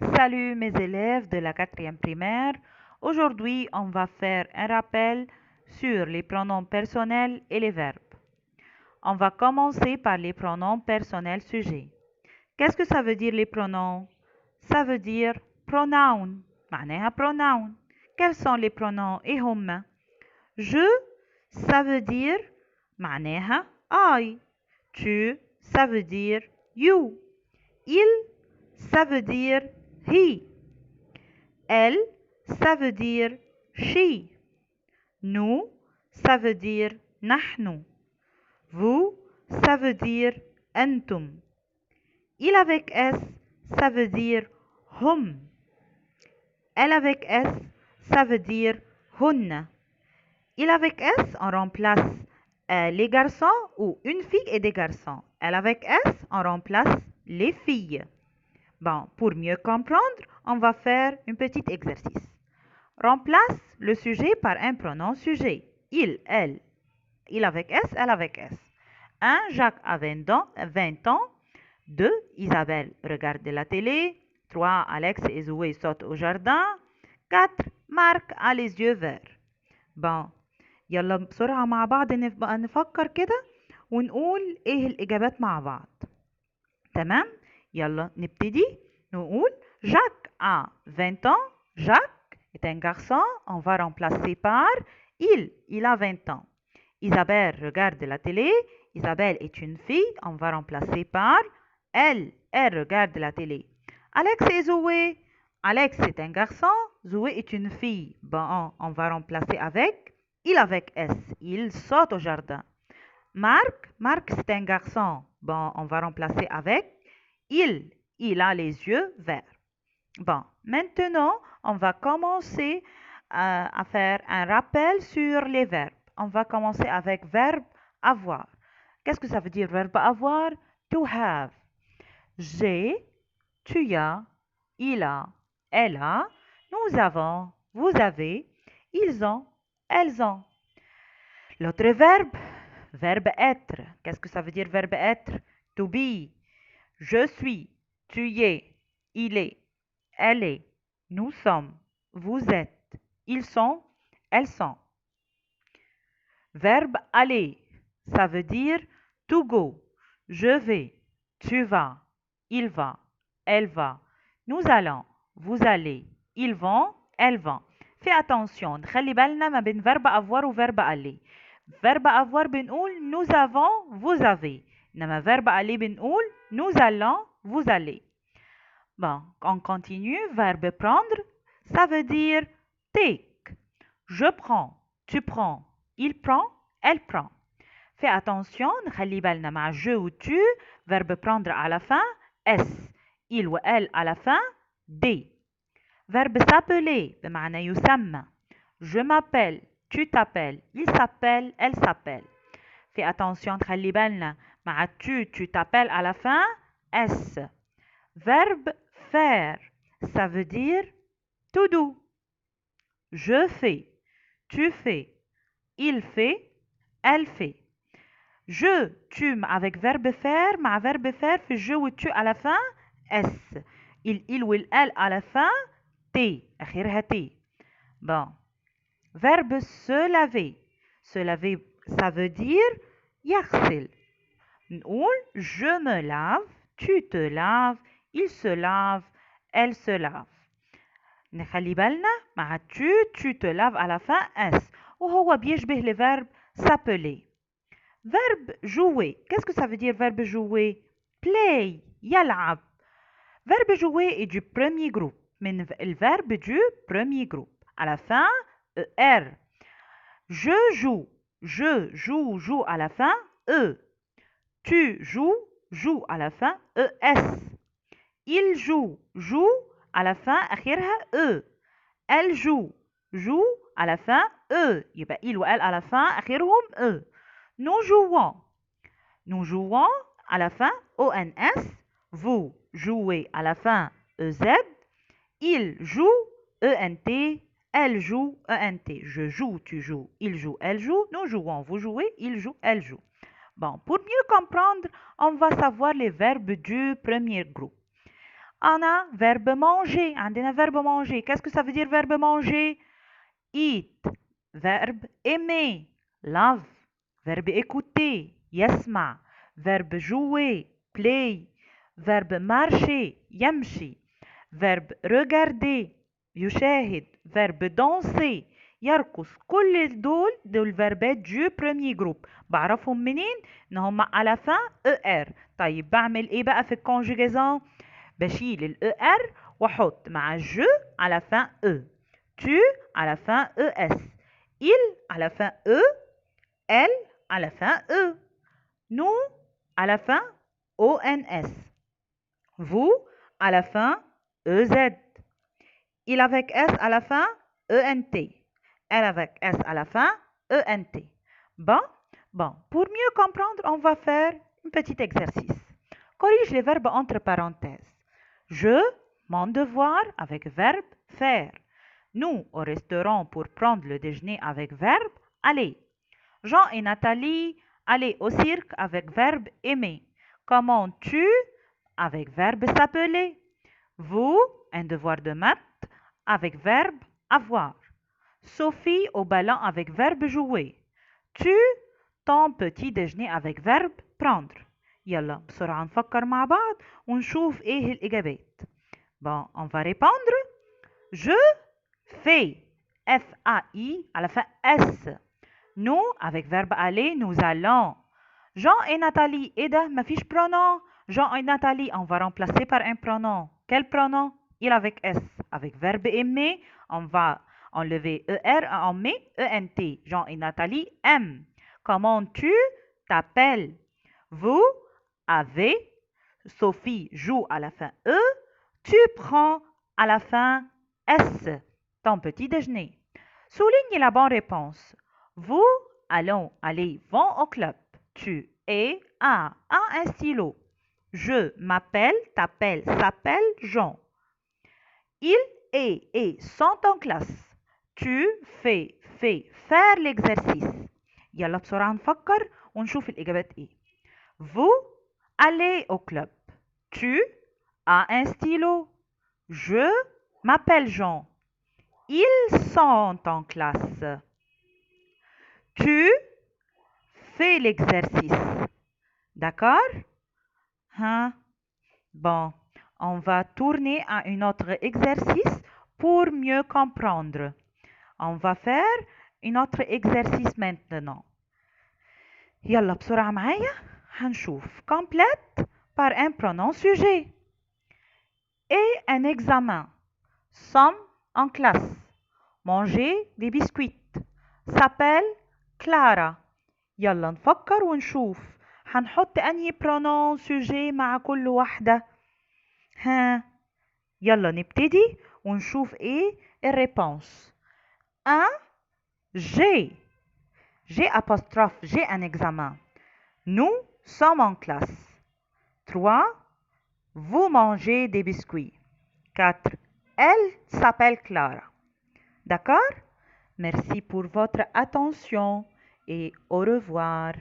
Salut mes élèves de la quatrième primaire. Aujourd'hui, on va faire un rappel sur les pronoms personnels et les verbes. On va commencer par les pronoms personnels sujets. Qu'est-ce que ça veut dire les pronoms? Ça veut dire pronoun. معناها pronoun. Quels sont les pronoms et هم? Je, ça veut dire معناها I. Tu, ça veut dire you. Il, ça veut dire he. Elle, ça veut dire she. Nous, ça veut dire نحن. Vous, ça veut dire أنتم. Il avec S, ça veut dire hum. Elle avec S, ça veut dire هن. Il avec S, on remplace les garçons ou une fille et des garçons. Elle avec S, on remplace les filles. Bon, pour mieux comprendre, on va faire un petit exercice. Remplace le sujet par un pronom sujet. Il, elle. Il avec S, elle avec S. 1. Jacques a 20 ans. 20 ans. 2. Isabelle regarde la télé. 3. Alex et Zoé sautent au jardin. 4. Marc a les yeux verts. Bon, يلا بسرعة مع بعض نبقى نفكر كده ونقول ايه الإجابات مع بعض. تمام؟ يلا نبتدي نقول Jacques a 20 ans. Jacques est un garçon. On va remplacer par il a 20 ans. Isabelle regarde la télé. Isabelle est une fille. On va remplacer par elle regarde la télé. Alex et Zoé. Alex est un garçon. Zoé est une fille. Bon, on va remplacer avec il avec S. Il saute au jardin. Marc c'est un garçon. Bon, on va remplacer avec il a les yeux verts. Bon, maintenant, on va commencer à faire un rappel sur les verbes. On va commencer avec verbe avoir. Qu'est-ce que ça veut dire verbe avoir? To have. J'ai, tu as, il a, elle a, nous avons, vous avez, ils ont, elles ont. L'autre verbe, verbe être. Qu'est-ce que ça veut dire verbe être? To be. Je suis, tu y es, il est, elle est, nous sommes, vous êtes, ils sont, elles sont. Verbe aller, ça veut dire to go. Je vais, tu vas, il va, elle va, nous allons, vous allez, ils vont, elles vont. Fais attention, نخلي بالنا ما بين verbe avoir و verbe aller. Verbe avoir بنقول nous avons, vous avez. إنما verbe aller بنقول nous allons, vous allez. Bon, on continue. Verbe prendre, ça veut dire take. Je prends, tu prends, il prend, elle prend. Fais attention, نخلي بالنا مع je ou tu, verbe prendre à la fin, s. Il ou elle à la fin, d. Verbe s'appeler, بمعنى يسمى. Je m'appelle, tu t'appelles, il s'appelle, elle s'appelle. Fais attention, نخلي بالنا مع tu t'appelles à la fin, s. Verbe faire, ça veut dire to do. Je fais, tu fais, il fait, elle fait. Je, tu avec verbe faire, مع verbe faire في je ou tu à la fin, s. Il ou elle à la fin, t. آخرها t. Bon. Verbe se laver. Se laver, ça veut dire يغسل. نقول je me lave, tu te laves, il se lave, elle se lave. نخلي بالنا مع tu te laves à la fin s وهو بيشبه le verbe s'appeler. Verbe jouer. Qu'est-ce que ça veut dire verbe jouer? Play, يلعب. Verbe jouer est du premier groupe. من le verbe du premier groupe. À la fin, er. Je joue. Je joue, joue à la fin, e. Tu joues, joue à la fin, es. Il joue, joue à la fin, آخرها e. Elle joue, joue à la fin, e. يبقى il ou elle à la fin, آخرهم e. Nous jouons. Nous jouons à la fin, ONS. Vous jouez à la fin, EZ. Il joue, ENT. Elle joue, ENT. Je joue, tu joues. Il joue, elle joue. Nous jouons, vous jouez. Il joue, elle joue. Bon, pour mieux comprendre, on va savoir les verbes du premier groupe. On a verbe manger. عندنا verbe manger. Qu'est-ce que ça veut dire verbe manger? Eat. Verbe aimer. Love. Verbe écouter. يسمع. Verbe jouer. Play. Verbe marcher. يمشي. Verbe regarder. يشاهد. Verbe danser. يرقص. كل دول فيربات du premier groupe. بعرفهم منين؟ ان هم على fin er. طيب بعمل ايه بقى في الكونجوجيزون؟ بشيل ال er واحط مع je على fin e. Tu على fin es. Il على fin e. Elle على fin e. Nous على fin ons. Vous à la fin ez. Il avec s à la fin ent. Elle avec s à la fin ent. Bon, pour mieux comprendre, on va faire un petit exercice. Corrige les verbes entre parenthèses. Je, mon devoir avec verbe faire. Nous au restaurant pour prendre le déjeuner avec verbe aller. Jean et Nathalie aller au cirque avec verbe aimer. Comment tu avec verbe s'appeler. Vous, un devoir de maths avec verbe avoir. Sophie au ballon avec verbe jouer. Tu, ton petit déjeuner avec verbe prendre. يلا بسرعة نفكر مع بعض ونشوف ايه الإجابات. Bon, on va répondre. Je fais. F-A-I à la fin S. Nous, avec verbe aller, nous allons. Jean et Nathalie, et ده مفيش pronom. Jean et Nathalie, on va remplacer par un pronom. Quel pronom? Il avec S. Avec verbe aimer, on va enlever ER, on met ENT. Jean et Nathalie aiment. Comment tu t'appelles? Vous avez. Sophie joue à la fin E. Tu prends à la fin S. Ton petit déjeuner. Souligne la bonne réponse. Vous aller vont au club. Tu es a un stylo. Je m'appelle, t'appelles, s'appelle Jean. Il et sont en classe. Tu fais faire l'exercice. يلا بسرعة نفكر ونشوف الإجابات إيه. Vous allez au club. Tu as un stylo. Je m'appelle Jean. Ils sont en classe. Tu fais l'exercice. D'accord? Hein? Bon, on va tourner à un autre exercice pour mieux comprendre. On va faire un autre exercice maintenant. يلا بسرعة معايا هنشوف complète par un pronom sujet. Et un examen. Sommes en classe. Manger des biscuits. S'appelle Clara. يلا نفكر ونشوف هنحط أنهي pronom sujet مع كل واحدة. ها يلا نبتدي ونشوف ايه الريبونس. 1. J'ai apostrophe, j'ai un examen. Nous sommes en classe. 3. Vous mangez des biscuits. 4. Elle s'appelle Clara. D'accord? Merci pour votre attention et au revoir.